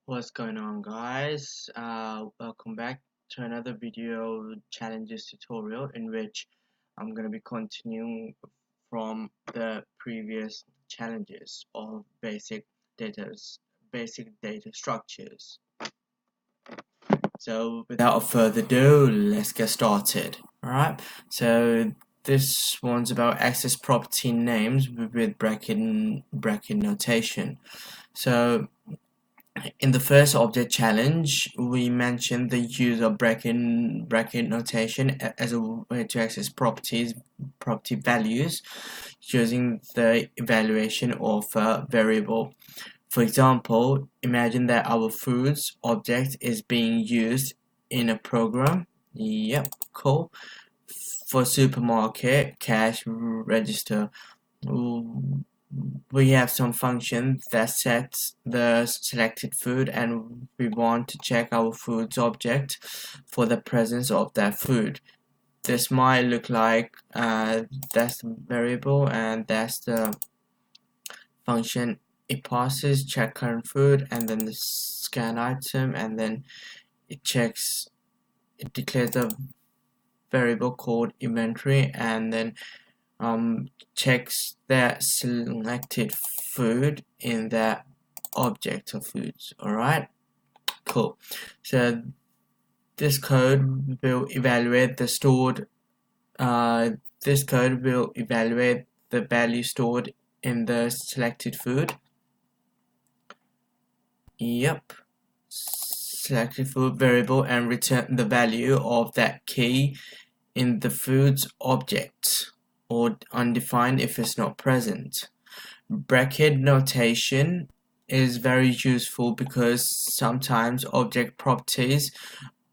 What's going on, guys? Welcome back to another video challenges tutorial in which I'm going to be continuing from the previous challenges of basic data structures. So without further ado, let's get started. Alright, so this one's about access property names with bracket notation. So in the first object challenge, we mentioned the use of bracket notation as a way to access property values using the evaluation of a variable. For example, imagine that our foods object is being used in a program. Yep, cool. For supermarket cash register, we have some function that sets the selected food, and we want to check our foods object for the presence of that food. This might look like that's the variable and that's the function it passes check current food and then the scan item, and then it declares a variable called inventory, and then checks the selected food in that object of foods. Alright, cool. So this code will evaluate the value stored in the selected food. Yep, selected food variable, and return the value of that key in the foods object, or undefined if it's not present. Bracket notation is very useful because sometimes object properties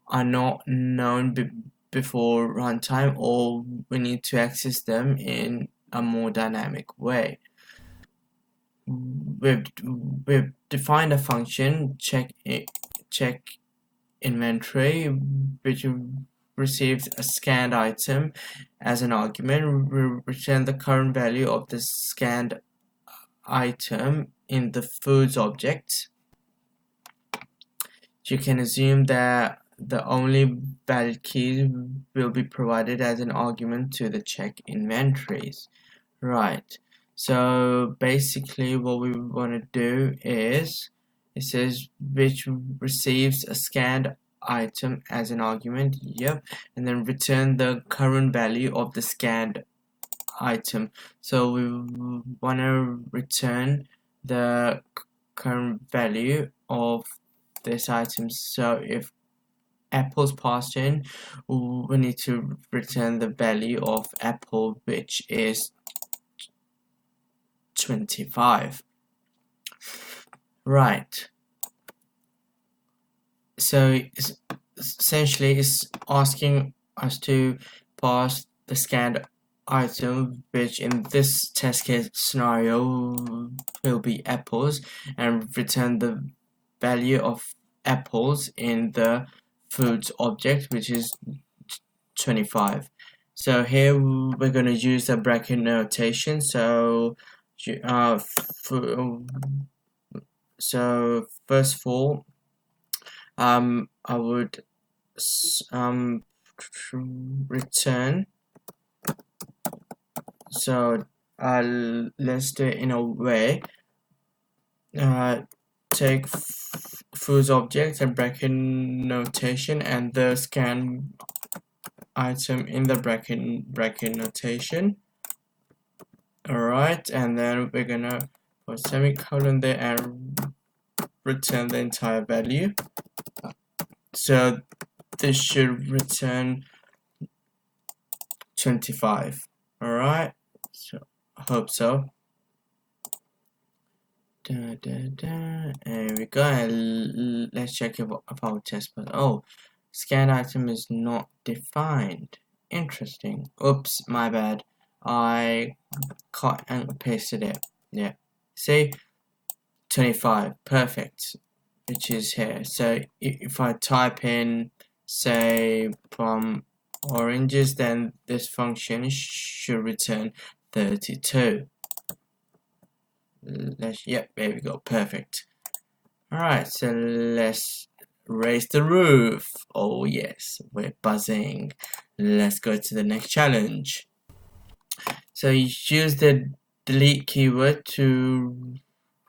are not known before runtime, or we need to access them in a more dynamic way. We've defined a function check inventory, which receives a scanned item as an argument. We return the current value of the scanned item in the foods object. You can assume that the only valid keys will be provided as an argument to the check inventories. Right, so basically what we want to do is, it says which receives a scanned item as an argument, yep, and then return the current value of the scanned item. So we want to return the current value of this item. So if apples passed in, we need to return the value of apple, which is 25. Right, so essentially it's asking us to pass the scanned item, which in this test case scenario will be apples, and return the value of apples in the foods object, which is 25. So here we're going to use the bracket notation. So first of all, I would return. So let's do it in a way. Take foods object and bracket notation, and the scan item in the bracket notation. Alright, and then we're gonna put semicolon there and return the entire value. So this should return 25. Alright, so I hope so. There we go, and let's check if our test pass. Oh, scan item is not defined. Interesting. Oops, my bad. I cut and pasted it. Yeah, see, 25, perfect, which is here. So if I type in, say, from oranges, then this function should return 32. Yep, there we go, perfect. Alright, so let's raise the roof. Oh yes, we're buzzing. Let's go to the next challenge. So you use the delete keyword to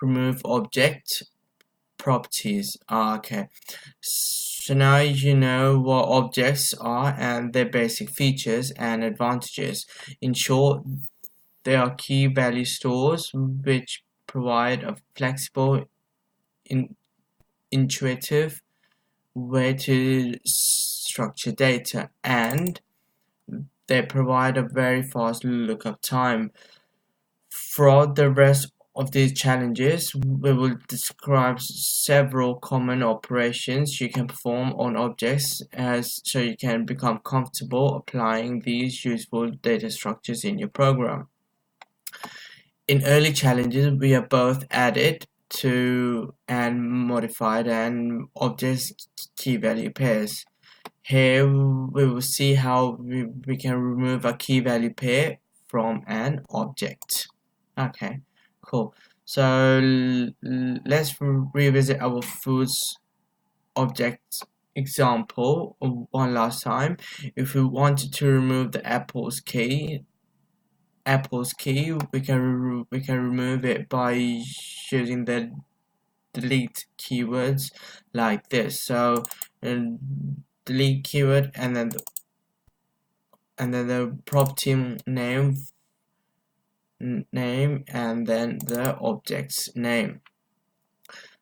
remove object properties. Okay. So now you know what objects are and their basic features and advantages. In short, they are key value stores which provide a flexible, intuitive way to structure data, and they provide a very fast lookup time. Throughout the rest of these challenges, we will describe several common operations you can perform on objects so you can become comfortable applying these useful data structures in your program. In early challenges, we have both added to and modified an object's key value pairs. Here we will see how we can remove a key value pair from an object. Okay, cool. So let's revisit our foods object example one last time. If we wanted to remove the apple's key, we can remove it by using the delete keywords like this. So delete keyword and then the property name and then the object's name.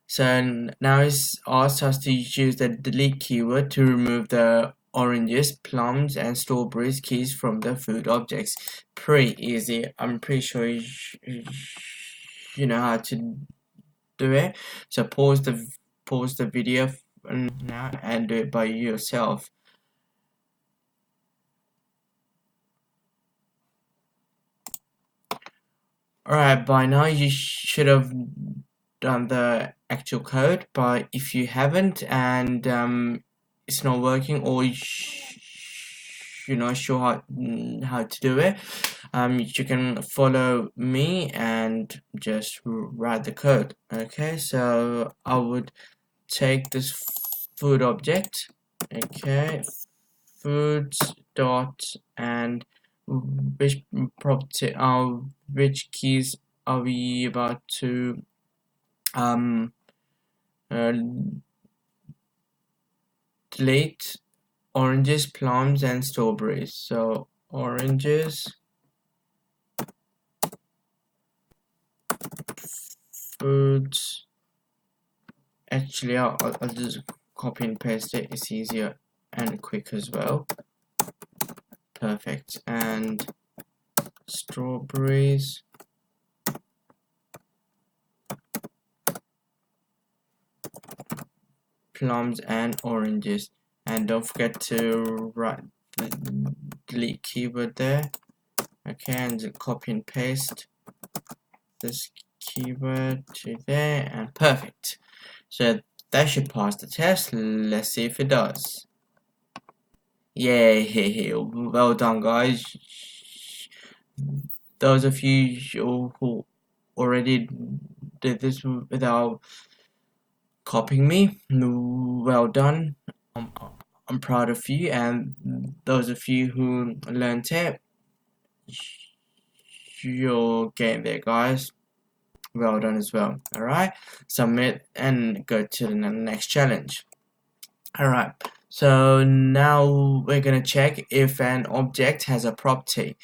So now it's asked us to use the delete keyword to remove the oranges, plums, and strawberries keys from the food objects. Pretty easy. I'm pretty sure you know how to do it. So pause the video now and do it by yourself. Alright, by now you should have done the actual code, but if you haven't and it's not working, or you're not sure how to do it, you can follow me and just write the code. Okay, so I would take this food object, okay, foods dot, and which property which keys are we about to delete? Oranges, plums, and strawberries. So oranges, foods. Actually, I'll just copy and paste it. It's easier and quick as well. Perfect. And strawberries, plums, and oranges. And don't forget to write the delete keyword there. Okay, and copy and paste this keyword to there, and perfect. So that should pass the test. Let's see if it does. Yeah, well done, guys. Those of you who already did this without copying me, well done. I'm proud of you, and those of you who learned it, you're getting there, guys. Well done as well. Alright, submit and go to the next challenge. Alright, so now we're gonna check if an object has a property.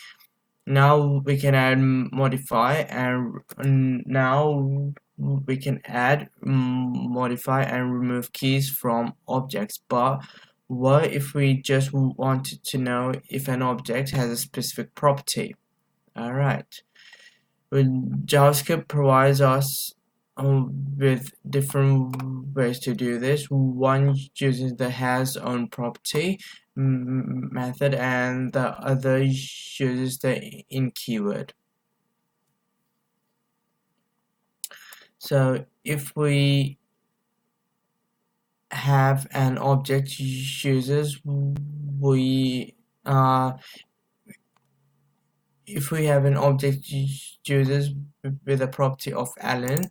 Now we can add modify, and now we can add, modify, and remove keys from objects. But what if we just wanted to know if an object has a specific property? Alright, JavaScript provides us with different ways to do this. One uses the has-on property method, and the other uses the in keyword. So if we have an object users, if we have an object users with a property of Alan,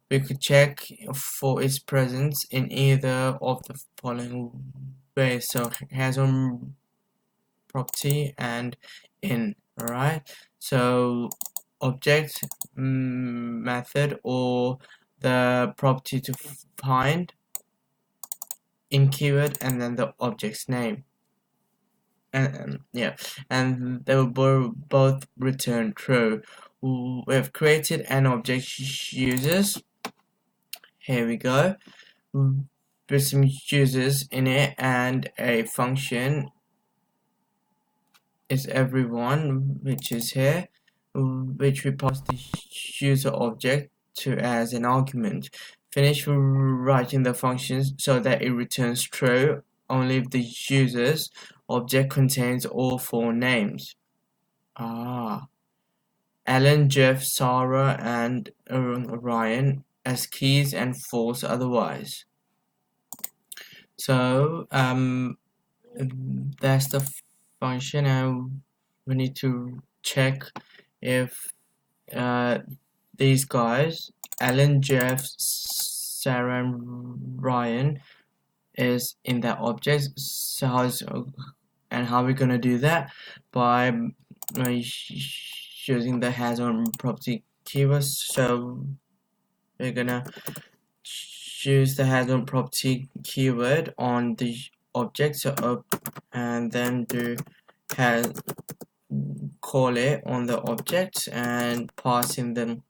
we could check for its presence in either of the following ways. So has on property and in. Alright, so object, method, or the property to find, in keyword, and then the object's name. And yeah, and they will both return true. We've created an object users. Here we go, with some users in it, and a function is everyone, which is here, which we pass the user object to as an argument. Finish writing the functions so that it returns true only if the user's object contains all four names. Alan, Jeff, Sarah, and Ryan as keys and false otherwise. So that's the function, and we need to check if these guys, Alan, Jeff, Sarah, and Ryan, is in that object. So how are we gonna do that? By using the has on property keyword. So we're gonna use the has on property keyword on the object, so and then do has, call it on the object and pass in the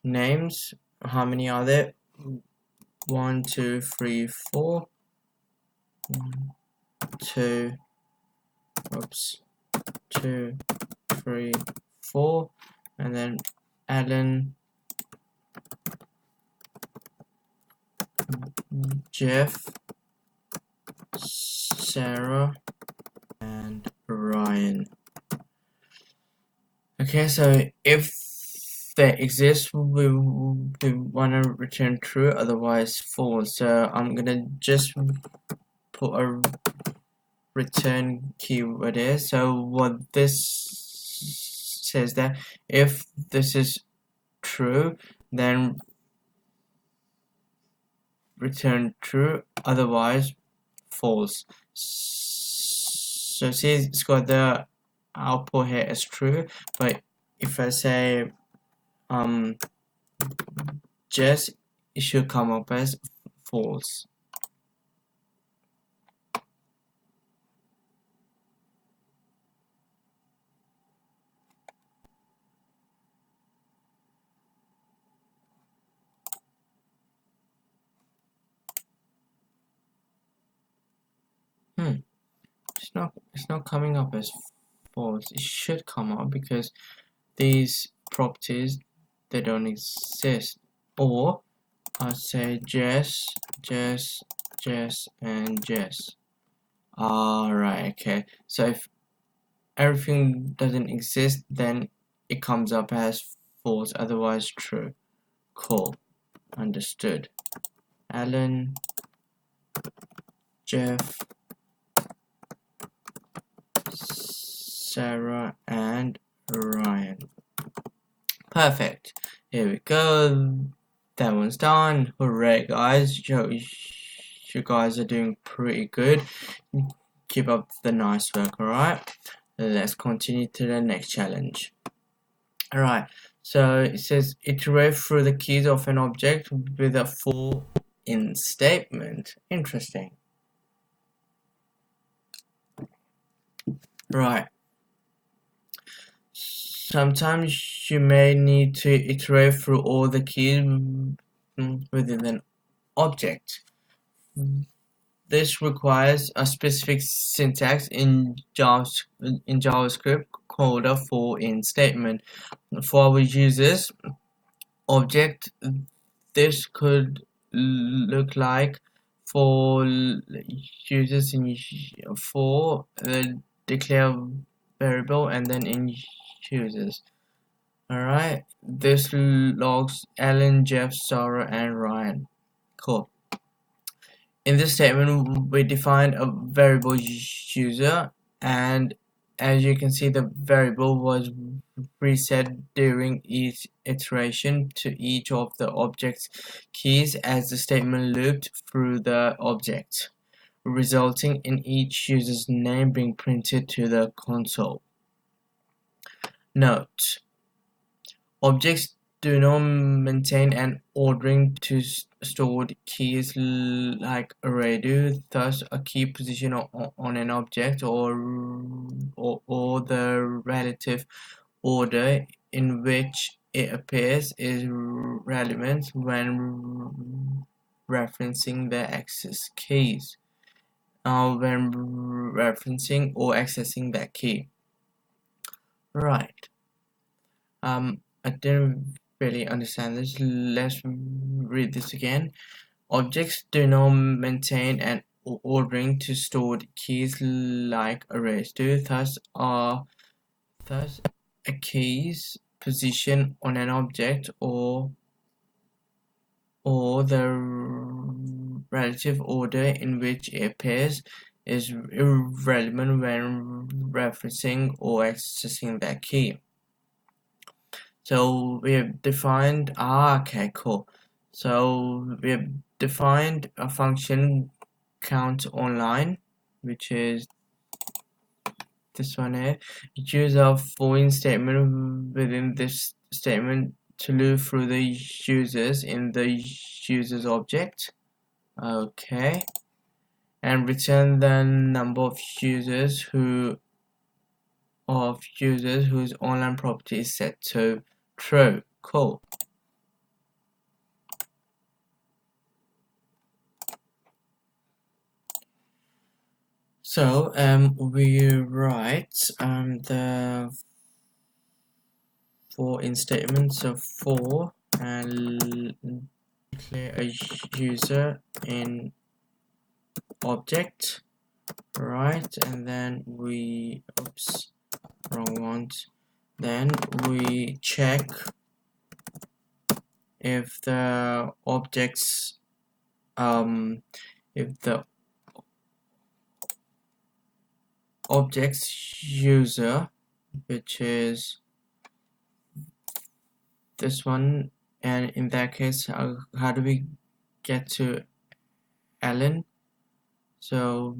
names. How many are there? 1 2 3 4 1 2 2 3 4, and then Alan, Jeff, Sarah, and Ryan. Okay, so if they exist, we want to return true, otherwise false. So I'm gonna just put a return keyword here. So what this says, that if this is true, then return true, otherwise false. So see, it's got the output here as true, but if I say just, it should come up as false. It's not coming up as false. It should come up because these properties, they don't exist. Or I'll say Jess, and Jess. Alright, okay. So if everything doesn't exist, then it comes up as false, otherwise true. Cool. Understood. Alan, Jeff, Sarah, and Ryan. Perfect. Here we go. That one's done. Hooray, guys. You guys are doing pretty good. Keep up the nice work, alright? Let's continue to the next challenge. Alright, so it says iterate through the keys of an object with a for in statement. Interesting. Right. Sometimes you may need to iterate through all the keys within an object. This requires a specific syntax in JavaScript called a for in statement. For our users object, this could look like for users in for declare variable and then in users. Alright, this logs Alan, Jeff, Sarah, and Ryan. Cool. In this statement, we define a variable user, and as you can see, the variable was reset during each iteration to each of the object's keys as the statement looped through the object, resulting in each user's name being printed to the console. Note: objects do not maintain an ordering to stored keys like array do. Thus, a key position on an object or the relative order in which it appears is relevant when referencing the access keys. When referencing or accessing that key. Right. I didn't really understand this. Let's read this again. Objects do not maintain an ordering to stored keys like arrays do. Thus, a key's position on an object or the relative order in which it appears is irrelevant when referencing or accessing that key. So we have defined, okay, cool. So we have defined a function count online, which is this one here. Use a for statement within this statement to loop through the users in the users object. Okay. And return the number of users whose online property is set to true. Cool. So we write the for in statement. So for and declare a user in object, right? And then we wrong ones. Then we check if the objects if the object's user, which is this one, and in that case, how do we get to Ellen? So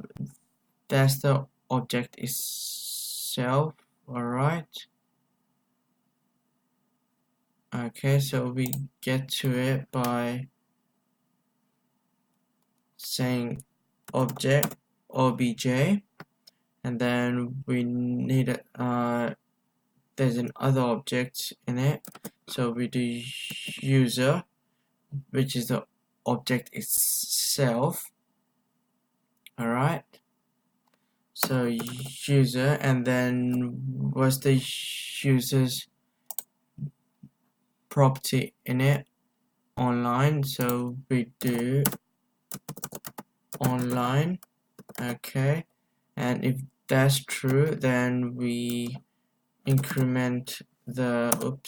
that's the object itself. All right. Okay, so we get to it by saying object obj, and then we need there's another object in it, so we do user, which is the object itself. All right, so user, and then what's the user's property in it? Online, so we do online. Okay, and if that's true, then we increment the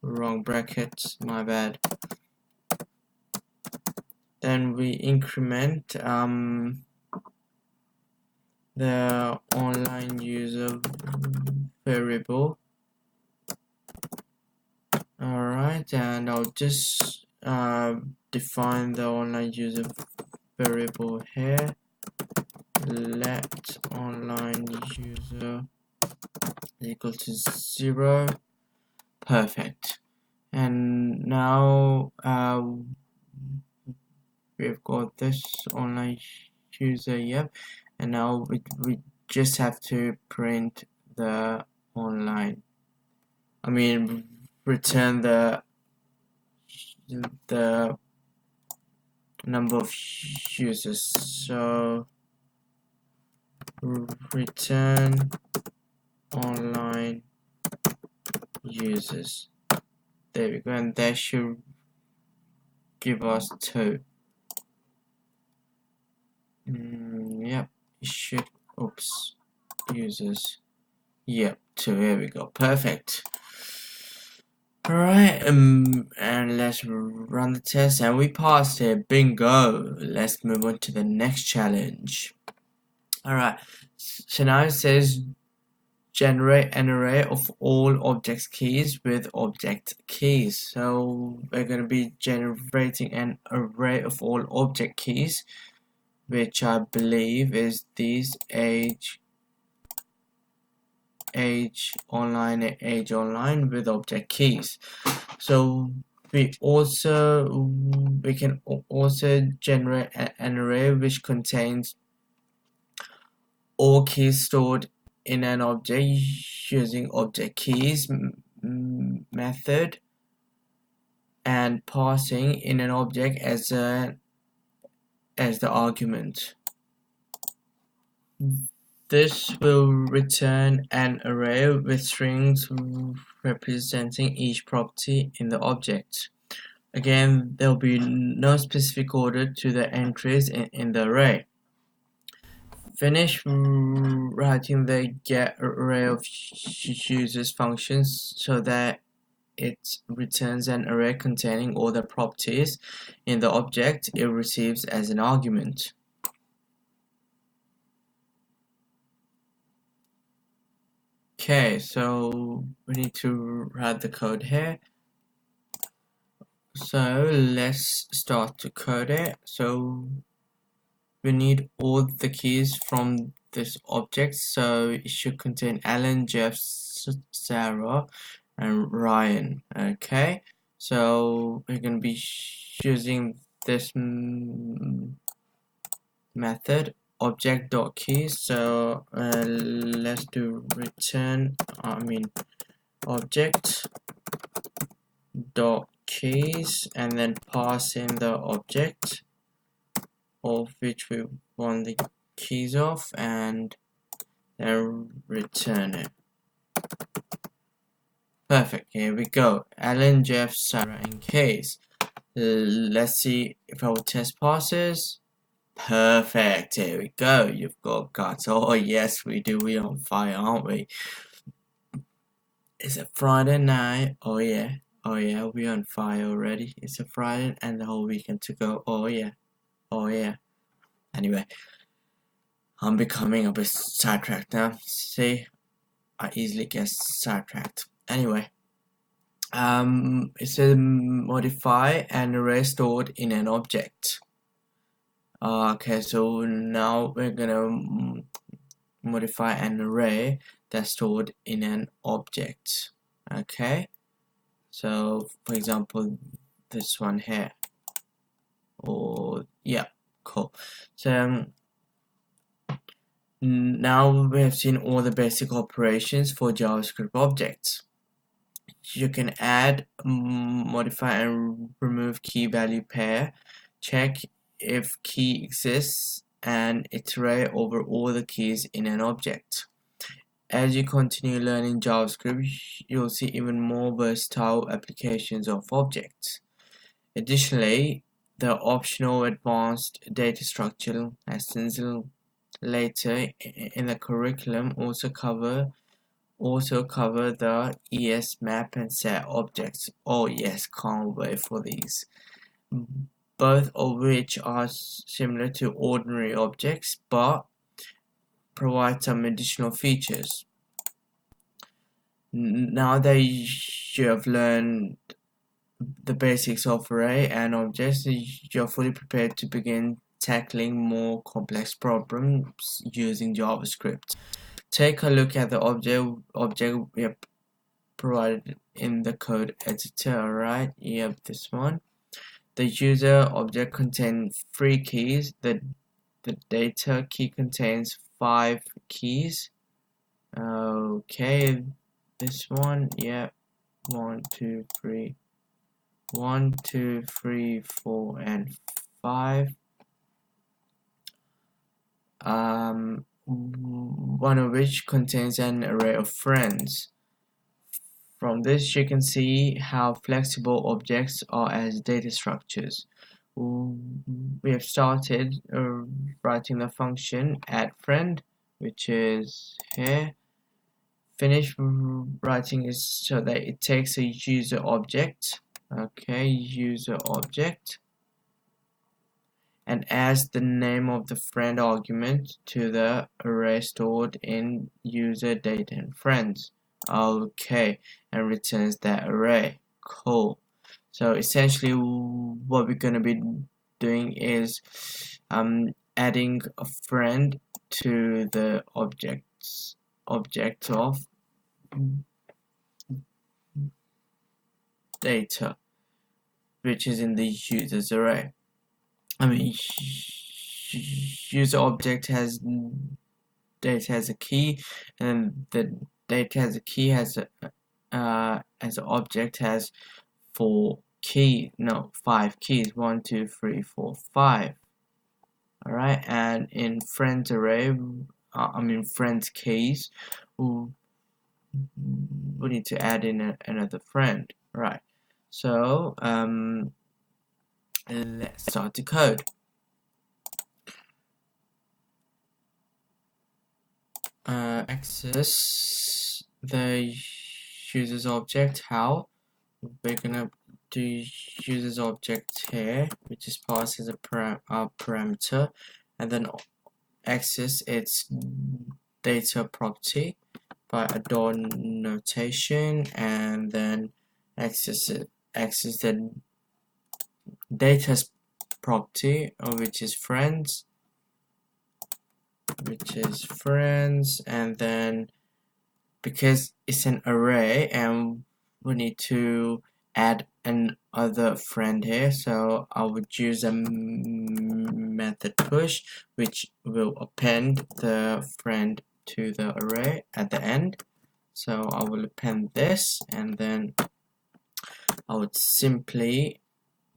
wrong brackets, my bad. Then we increment the online user variable. Alright, and I'll just define the online user variable here. Let online user equal to 0. Perfect. And now we've got this online user, yep. And now we just have to print the online, return the number of users. So return online users. There we go, and that should give us 2. Yep, it should. Users. Yep, 2. Here we go. Perfect. Alright, and let's run the test, and we passed it. Bingo. Let's move on to the next challenge. Alright, so now it says generate an array of all object keys with object keys. So we're going to be generating an array of all object keys, which I believe is these age online with object keys. So we can also generate an array which contains all keys stored in an object using object keys method and passing in an object as the argument. This will return an array with strings representing each property in the object. Again, there will be no specific order to the entries in the array. Finish writing the get array of users functions so that it returns an array containing all the properties in the object it receives as an argument. Okay, so we need to write the code here. So let's start to code it. So we need all the keys from this object, so it should contain Alan, Jeff, Sarah, and Ryan. Okay, so we're going to be using this method object.keys. So let's do return object dot keys and then pass in the object of which we want the keys of and then return it. Perfect, here we go. Alan, Jeff, Sarah, and keys. Let's see if our test passes. Perfect, here we go. You've got guts. Oh yes, we do. We're on fire, aren't we? It's a Friday night. Oh yeah. Oh yeah, we're on fire already. It's a Friday and the whole weekend to go. Oh yeah. Oh yeah. Anyway, I'm becoming a bit sidetracked now. See, I easily get sidetracked. Anyway, it says modify an array stored in an object. Okay, so now we're gonna modify an array that's stored in an object. Okay, so for example, this one here. Or yeah, cool. So now we have seen all the basic operations for JavaScript objects. You can add, modify, and remove key value pair, check if key exists, and iterate over all the keys in an object. As you continue learning JavaScript, you'll see even more versatile applications of objects. Additionally, the optional advanced data structure lessons later in the curriculum also cover the ES map and set objects. Oh yes, can't wait for these. Both of which are similar to ordinary objects but provide some additional features. Now that you have learned the basics of array and objects, you're fully prepared to begin tackling more complex problems using JavaScript. Take a look at the object we have provided in the code editor. Alright, yep, this one. The user object contains 3 keys. The data key contains 5 keys. Okay, this one, yeah, 1, 2, 3, 1, 2, 3, 4, and 5. One of which contains an array of friends. From this you can see how flexible objects are as data structures. We have started writing the function addFriend, which is here. Finish writing is so that it takes a user object. Okay, user object. and adds the name of the friend argument to the array stored in user data and friends. Okay, and returns that array. Cool. So essentially what we're going to be doing is adding a friend to the object of data, which is in the users array. I mean, user object has data as a key, and the data as a key has a as an object has 5 keys. 1 2 3 4 5. All right, and in friends array, friends case, we need to add in another friend. Right. So let's start the code. Access the user's object. How? We're gonna do user's object here, which is passed as a parameter, and then access its data property by a door notation, and then access the data's property, which is friends, and then because it's an array and we need to add another friend here, so I would use a method push which will append the friend to the array at the end. So I will append this, and then I would simply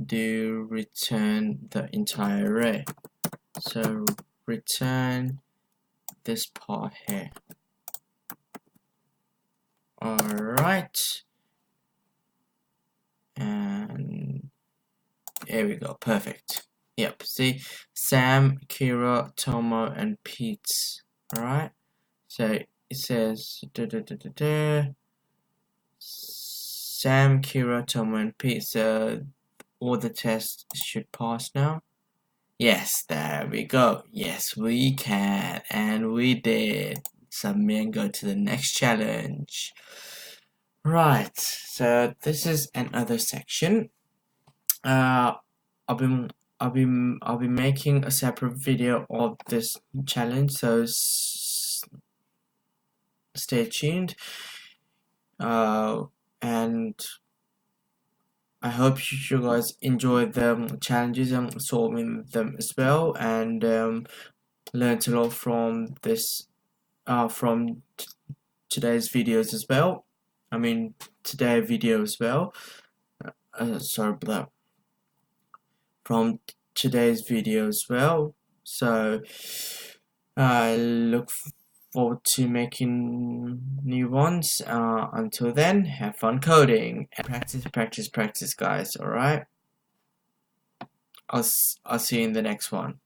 do return the entire array. So return this part here. Alright, and here we go, perfect. Yep, see, Sam, Kira, Tomo, and Pete. Alright, so it says Sam, Kira, Tomo, and Pete. So all the tests should pass now. Yes, there we go. Yes, we can, and we did. Submit and go to the next challenge. Right, so this is another section. I'll be making a separate video of this challenge, so stay tuned. And I hope you guys enjoy the challenges and solving them as well, and learned a lot from this from today's videos as well. Today's video as well. Sorry about that. From today's video as well. So I look forward to making new ones. Until then, have fun coding and practice, guys. All right. I'll see you in the next one.